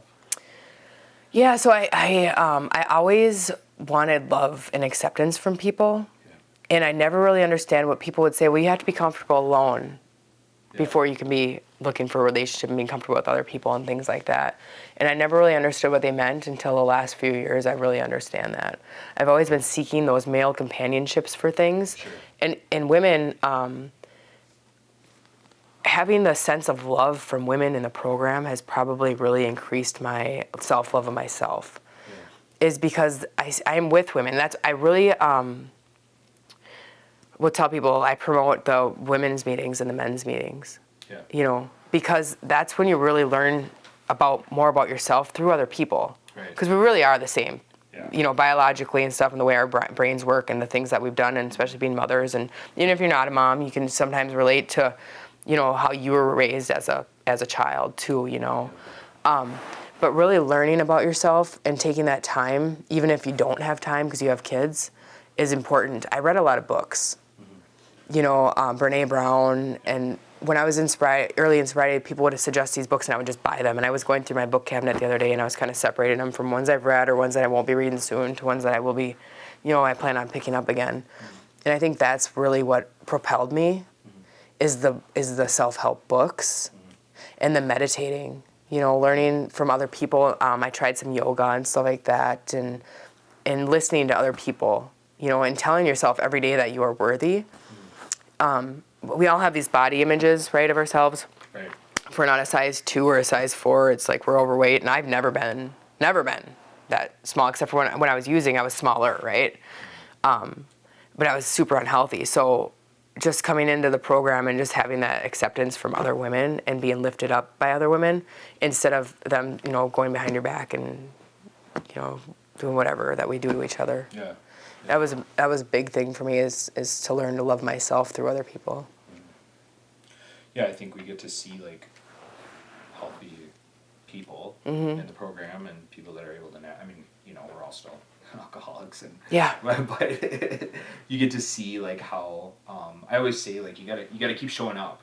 yeah. So I always wanted love and acceptance from people, Yeah. and I never really understand what people would say. Well, you have to be comfortable alone before you can be looking for a relationship and being comfortable with other people and things like that. And I never really understood what they meant until the last few years. I really understand that. I've always been seeking those male companionships for things. Sure. And women, having the sense of love from women in the program has probably really increased my self-love of myself. Yeah. Is because I'm with women. I really will tell people I promote the women's meetings and the men's meetings. Yeah. Because that's when you really learn more about yourself through other people. Right. Because we really are the same, Yeah. Biologically and stuff, and the way our brains work and the things that we've done, and especially being mothers. And even if you're not a mom, you can sometimes relate to, how you were raised as a child too, But really learning about yourself and taking that time, even if you don't have time because you have kids, is important. I read a lot of books. Brene Brown, and when I was early in sobriety, people would suggest these books and I would just buy them. And I was going through my book cabinet the other day and I was kind of separating them from ones I've read or ones that I won't be reading soon to ones that I will be, I plan on picking up again. And I think that's really what propelled me is the self-help books and the meditating, learning from other people. I tried some yoga and stuff like that and listening to other people, and telling yourself every day that you are worthy. We all have these body images, right, of ourselves. Right. If we're not a size 2 or a size 4, it's like we're overweight, and I've never been that small, except for when I was using, I was smaller, right? But I was super unhealthy. So just coming into the program and just having that acceptance from other women and being lifted up by other women instead of them, going behind your back and, doing whatever that we do to each other. Yeah. That was a big thing for me is to learn to love myself through other people. Yeah, I think we get to see like healthy people in the program and people that are able to. We're all still alcoholics and Yeah. but you get to see like how I always say like you gotta keep showing up,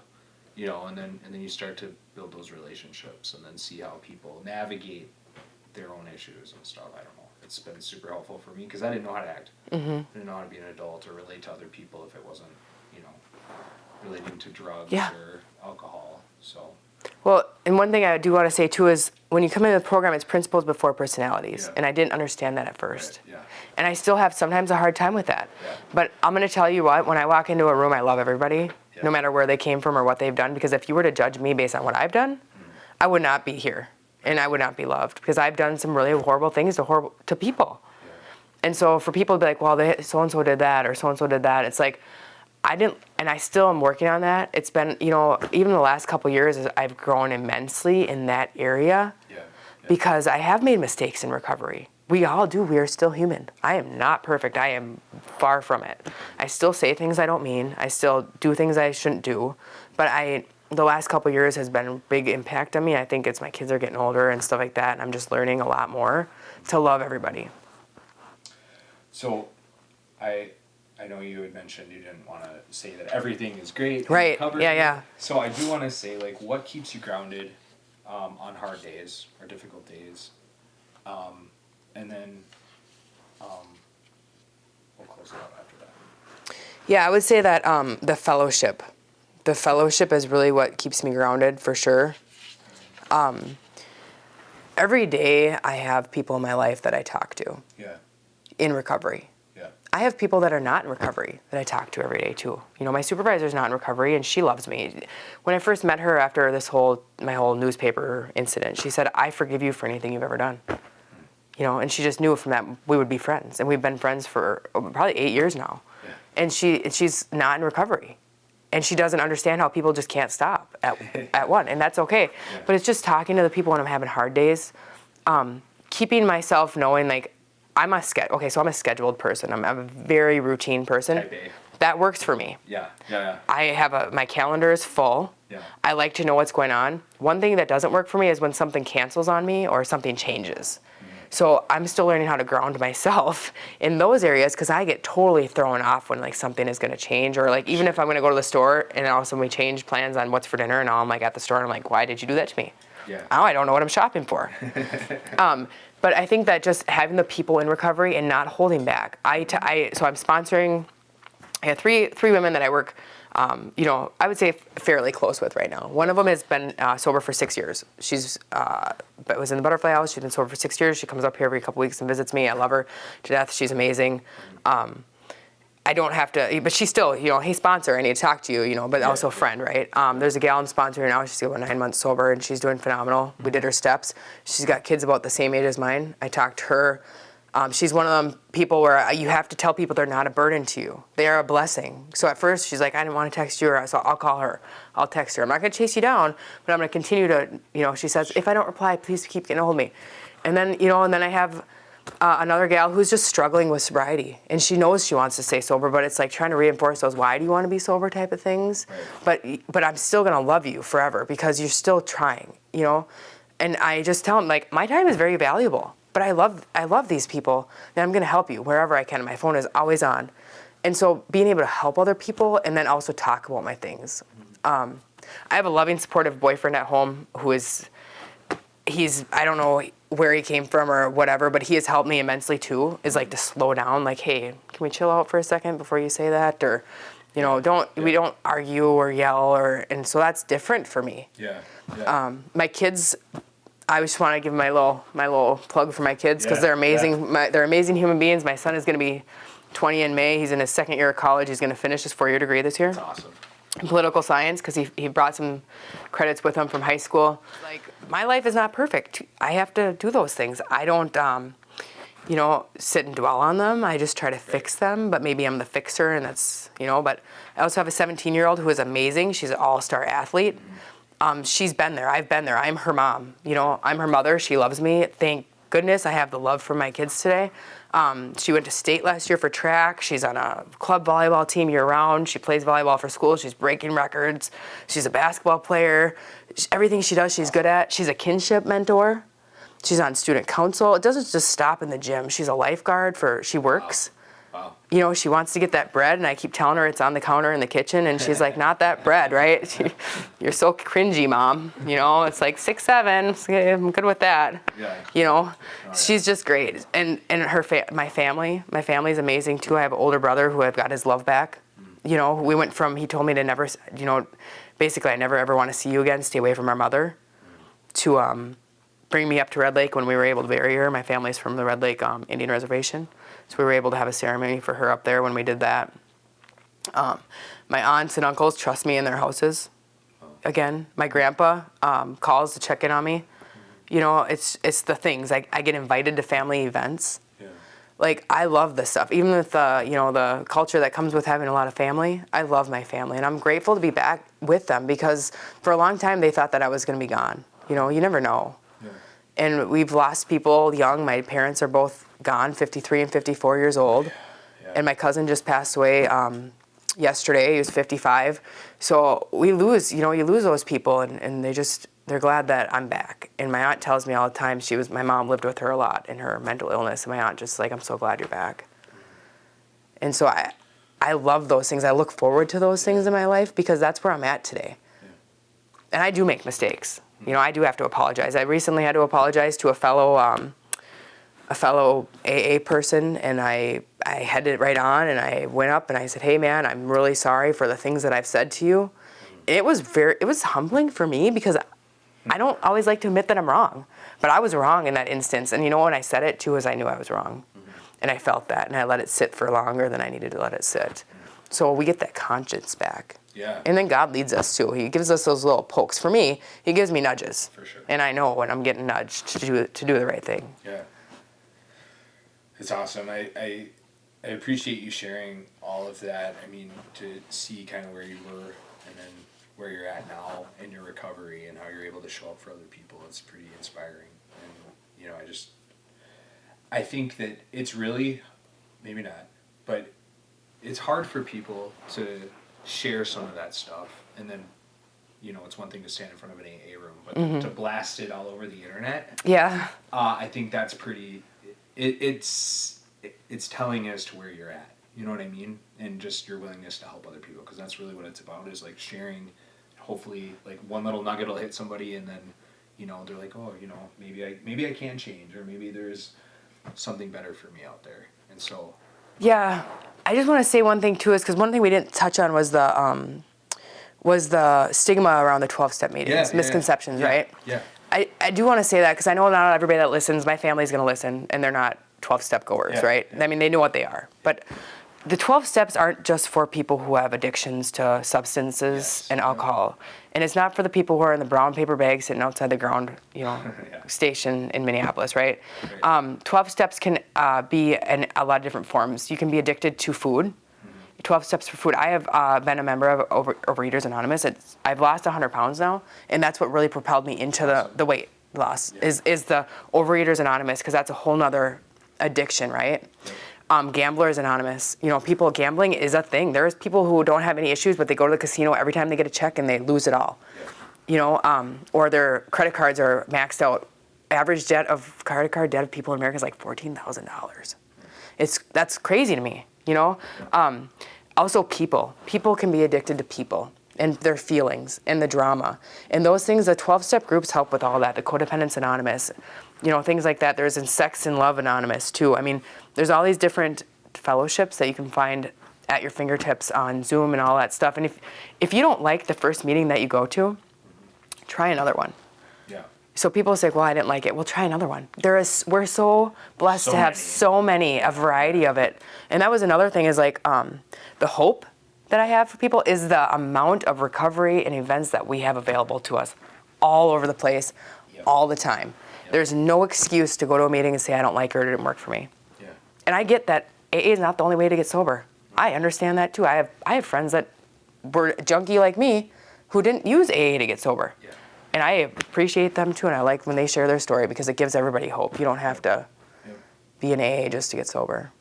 and then you start to build those relationships and then see how people navigate their own issues and stuff. I don't know. It's been super helpful for me because I didn't know how to act. I didn't know how to be an adult or relate to other people if it wasn't, relating to drugs or alcohol. So. Well, and one thing I do want to say too is when you come into the program, it's principles before personalities, and I didn't understand that at first. Right. Yeah. And I still have sometimes a hard time with that. Yeah. But I'm going to tell you what, when I walk into a room, I love everybody, no matter where they came from or what they've done, because if you were to judge me based on what I've done, I would not be here. And I would not be loved because I've done some really horrible things to people. Yeah. And so for people to be like, well, so-and-so did that or so-and-so did that, it's like, I didn't, and I still am working on that. It's been, even the last couple of years, I've grown immensely in that area because I have made mistakes in recovery. We all do. We are still human. I am not perfect. I am far from it. I still say things I don't mean. I still do things I shouldn't do. But the last couple of years has been a big impact on me. I think it's my kids are getting older and stuff like that, and I'm just learning a lot more to love everybody. So, I know you had mentioned you didn't want to say that everything is great. Right. Covered. Yeah. So I do want to say, like, what keeps you grounded on hard days or difficult days? And then we'll close it out after that. Yeah, I would say that the fellowship. The fellowship is really what keeps me grounded for sure. Every day I have people in my life that I talk to Yeah. in recovery. Yeah. I have people that are not in recovery that I talk to every day too. You know, my supervisor's not in recovery and she loves me. When I first met her after my whole newspaper incident, she said, "I forgive you for anything you've ever done." You know, and she just knew from that we would be friends. And we've been friends for probably 8 years now. Yeah. And she's not in recovery. And she doesn't understand how people just can't stop at one, and that's okay. Yeah. But it's just talking to the people when I'm having hard days, keeping myself knowing like I'm a scheduled person. I'm a very routine person. Type A. That works for me. Yeah. Yeah. I have my calendar is full. Yeah. I like to know what's going on. One thing that doesn't work for me is when something cancels on me or something changes. So I'm still learning how to ground myself in those areas because I get totally thrown off when like something is going to change, or like even if I'm going to go to the store and all of a sudden we change plans on what's for dinner and now I'm like at the store and I'm like, why did you do that to me? Yeah. Now I don't know what I'm shopping for. But I think that just having the people in recovery and not holding back. So I'm sponsoring. I have three women that I work, I would say fairly close with right now. One of them has been sober for 6 years. She's was in the Butterfly House. She's been sober for 6 years. She comes up here every couple weeks and visits me. I love her to death. She's amazing. I don't have to, but she's still, hey, sponsor, I need to talk to you, but also a friend, right? There's a gal I'm sponsoring now. She's about 9 months sober, and she's doing phenomenal. We did her steps. She's got kids about the same age as mine. I talked to her. She's one of them people where you have to tell people they're not a burden to you. They are a blessing. So at first, she's like, I didn't want to text you, so I'll call her. I'll text her. I'm not going to chase you down, but I'm going to continue to, she says, if I don't reply, please keep getting a hold of me. And then, and then I have another gal who's just struggling with sobriety, and she knows she wants to stay sober, but it's like trying to reinforce those why do you want to be sober type of things. Right. But I'm still going to love you forever because you're still trying, And I just tell them, like, my time is very valuable. But I love these people, and I'm going to help you wherever I can. My phone is always on. And so being able to help other people and then also talk about my things. I have a loving, supportive boyfriend at home who I don't know where he came from or whatever, but he has helped me immensely too, is like to slow down, like, hey, can we chill out for a second before you say that? Or, we don't argue or yell, and so that's different for me. Yeah. My kids, I just want to give my little plug for my kids because they're amazing. Yeah. They're amazing human beings. My son is going to be 20 in May. He's in his second year of college. He's going to finish his 4-year degree this year. That's awesome. In political science because he brought some credits with him from high school. Like, my life is not perfect. I have to do those things. I don't, sit and dwell on them. I just try to fix them, but maybe I'm the fixer and that's, but I also have a 17-year-old who is amazing. She's an all-star athlete. She's been there. I've been there. I'm her mom. I'm her mother. She loves me. Thank goodness I have the love for my kids today. She went to state last year for track. She's on a club volleyball team year-round. She plays volleyball for school. She's breaking records. She's a basketball player. Everything she does, she's good at. She's a kinship mentor. She's on student council. It doesn't just stop in the gym. She's a lifeguard she works. Wow. She wants to get that bread, and I keep telling her it's on the counter in the kitchen, and she's like, not that bread, right? You're so cringy, Mom. It's like 6, 7. I'm good with that. Yeah. She's just great. And my family's amazing, too. I have an older brother who I've got his love back. We went from, he told me to never, basically I never ever want to see you again, stay away from our mother, to bring me up to Red Lake when we were able to bury her. My family's from the Red Lake Indian Reservation. So we were able to have a ceremony for her up there when we did that. My aunts and uncles trust me in their houses. Again, my grandpa calls to check in on me. It's the things. I get invited to family events. Yeah. Like, I love this stuff. Even with the culture that comes with having a lot of family, I love my family. And I'm grateful to be back with them because for a long time they thought that I was going to be gone. You never know. Yeah. And we've lost people young. My parents are both gone, 53 and 54 years old. Yeah. And my cousin just passed away yesterday. He was 55. So we lose, you lose those people, and they're glad that I'm back. And my aunt tells me all the time, my mom lived with her a lot in her mental illness, and my aunt just like, I'm so glad you're back. And so I love those things. I look forward to those things in my life because that's where I'm at today. Yeah. And I do make mistakes. I do have to apologize. I recently had to apologize to a fellow AA person, and I had it right on, and I went up and I said, hey man, I'm really sorry for the things that I've said to you. It was humbling for me because I don't always like to admit that I'm wrong, but I was wrong in that instance. And when I said it too, is I knew I was wrong, and I felt that, and I let it sit for longer than I needed to let it sit. So we get that conscience back. Yeah. And then God leads us too. He gives us those little pokes. For me, he gives me nudges. For sure. And I know when I'm getting nudged to do the right thing. Yeah. It's awesome. I appreciate you sharing all of that. I mean, to see kind of where you were and then where you're at now in your recovery and how you're able to show up for other people, it's pretty inspiring. And, I think that it's really, maybe not, but it's hard for people to share some of that stuff. And then, it's one thing to stand in front of an AA room, but to blast it all over the internet. Yeah. I think that's pretty, it's telling as to where you're at. You know what I mean? And just your willingness to help other people, because that's really what it's about, is like sharing. Hopefully, like one little nugget will hit somebody, and then, they're like, oh, maybe I can change, or maybe there's something better for me out there. And so. Yeah, I just want to say one thing too, is because one thing we didn't touch on was the stigma around the 12-step meetings, misconceptions, right? Yeah. I do want to say that because I know not everybody that listens, my family's going to listen, and they're not 12-step goers, right? Yeah. I mean, they know what they are. But the 12 steps aren't just for people who have addictions to substances and alcohol. And it's not for the people who are in the brown paper bag sitting outside the ground, station in Minneapolis, right? 12 steps can be in a lot of different forms. You can be addicted to food. 12 steps for food. I have been a member of Overeaters Anonymous. I've lost 100 pounds now, and that's what really propelled me into the weight loss, is the Overeaters Anonymous, because that's a whole nother addiction, right? Gamblers Anonymous. People, gambling is a thing. There's people who don't have any issues, but they go to the casino every time they get a check and they lose it all. Or their credit cards are maxed out. Average credit card debt of people in America is like $14,000. That's crazy to me. Also people can be addicted to people and their feelings and the drama and those things. The 12-step groups help with all that. The Codependence Anonymous, things like that. There's Sex and Love Anonymous too. I mean, there's all these different fellowships that you can find at your fingertips on Zoom and all that stuff. And if you don't like the first meeting that you go to, try another one. Yeah. So people say, well, I didn't like it. Well, try another one. We're so blessed to have so many, a variety of it. And that was another thing, is like the hope that I have for people is the amount of recovery and events that we have available to us all over the place, all the time. There's no excuse to go to a meeting and say, I don't like it or it didn't work for me. Yeah. And I get that AA is not the only way to get sober. I understand that too. I have friends that were junkie like me who didn't use AA to get sober. Yeah. And I appreciate them too, and I like when they share their story because it gives everybody hope. You don't have to be in AA just to get sober.